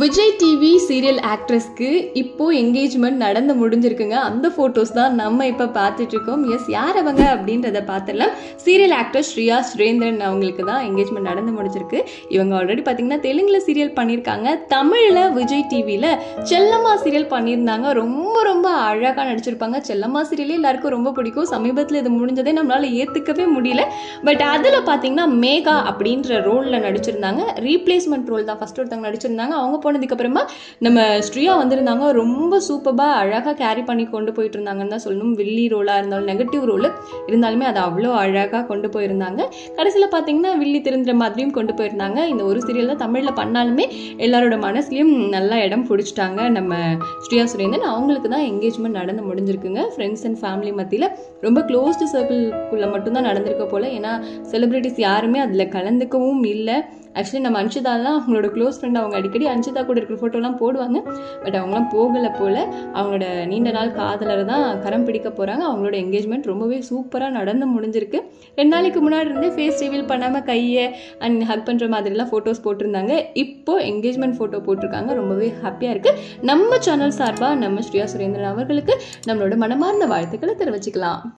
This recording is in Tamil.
விஜய் டிவி சீரியல் ஆக்ட்ரஸ்க்கு இப்போ என்கேஜ்மெண்ட் நடந்து முடிஞ்சிருக்குங்க. அந்த ஃபோட்டோஸ் தான் நம்ம இப்போ பார்த்துட்டு இருக்கோம். எஸ், யார் அவங்க அப்படின்றத பார்த்துடலாம். சீரியல் ஆக்டர் ஸ்ரீயா சுரேந்திரன் அவங்களுக்கு தான் என்கேஜ்மெண்ட் நடந்து முடிஞ்சிருக்கு. இவங்க ஆல்ரெடி பார்த்தீங்கன்னா தெலுங்குல சீரியல் பண்ணியிருக்காங்க. தமிழில் விஜய் டிவியில் செல்லம்மா சீரியல் பண்ணியிருந்தாங்க. ரொம்ப ரொம்ப அழகாக நடிச்சிருப்பாங்க. செல்லம்மா சீரியலே எல்லாருக்கும் ரொம்ப பிடிக்கும். சமீபத்தில் இது முடிஞ்சதே நம்மளால ஏற்றுக்கவே முடியல. பட் அதில் பார்த்தீங்கன்னா மேகா அப்படின்ற ரோலில் நடிச்சிருந்தாங்க. ரீப்ளேஸ்மெண்ட் ரோல் தான். ஃபர்ஸ்ட் ஒருத்தவங்க நடிச்சிருந்தாங்க. அவங்க போனதுக்கு அப்புறமா நம்ம ஸ்ரீயா வந்திருந்தாங்க. ரொம்ப சூப்பரா அழகா கேரி பண்ணி கொண்டு போயிட்டு இருந்தாங்கன்னு தான் சொல்லணும். வில்லி ரோலா இருந்தாலும் நெகட்டிவ் ரோல் இருந்தாலுமே அதை அவ்வளோ அழகா கொண்டு போயிருந்தாங்க. கடைசியில் பார்த்தீங்கன்னா வில்லி திருந்துற மாதிரியும் கொண்டு போயிருந்தாங்க. இந்த ஒரு சீரியல் தான் தமிழில் பண்ணாலுமே எல்லாரோட மனசுலையும் நல்லா இடம் பிடிச்சிட்டாங்க நம்ம ஸ்ரீயா சுரேந்திரன். அவங்களுக்கு தான் என்கேஜ்மெண்ட் நடந்து முடிஞ்சிருக்குங்க. ஃப்ரெண்ட்ஸ் அண்ட் ஃபேமிலி மத்தியில் ரொம்ப க்ளோஸ்டு சர்க்கிள்குள்ளே மட்டும்தான் நடந்திருக்க போல. ஏன்னா செலிபிரிட்டிஸ் யாருமே அதில் கலந்துக்கவும் இல்லை. ஆக்சுவலி நம்ம அன்ஷிதாலாம் அவங்களோட க்ளோஸ் ஃப்ரெண்ட். அவங்க அடிக்கடி அன்ஷிதா கூட இருக்கிற ஃபோட்டோலாம் போடுவாங்க. பட் அவங்களாம் போகலை போல். அவங்களோட நீண்ட நாள் காதலரை தான் கரம் பிடிக்க போகிறாங்க. அவங்களோட என்கேஜ்மெண்ட் ரொம்பவே சூப்பராக நடந்து முடிஞ்சிருக்கு. 2 நாளைக்கு முன்னாடி இருந்தே ஃபேஸ் ரிவீல் பண்ணாமல் கையை அண்ட் ஹக் பண்ணுற மாதிரிலாம் ஃபோட்டோஸ் போட்டிருந்தாங்க. இப்போ என்கேஜ்மெண்ட் ஃபோட்டோ போட்டிருக்காங்க. ரொம்பவே ஹாப்பியாக இருக்குது. நம்ம சேனல் சார்பாக நம்ம ஸ்ரீயா சுரேந்திரன் அவர்களுக்கு நம்மளோட மனமார்ந்த வாழ்த்துக்களை தெரிவிச்சுக்கலாம்.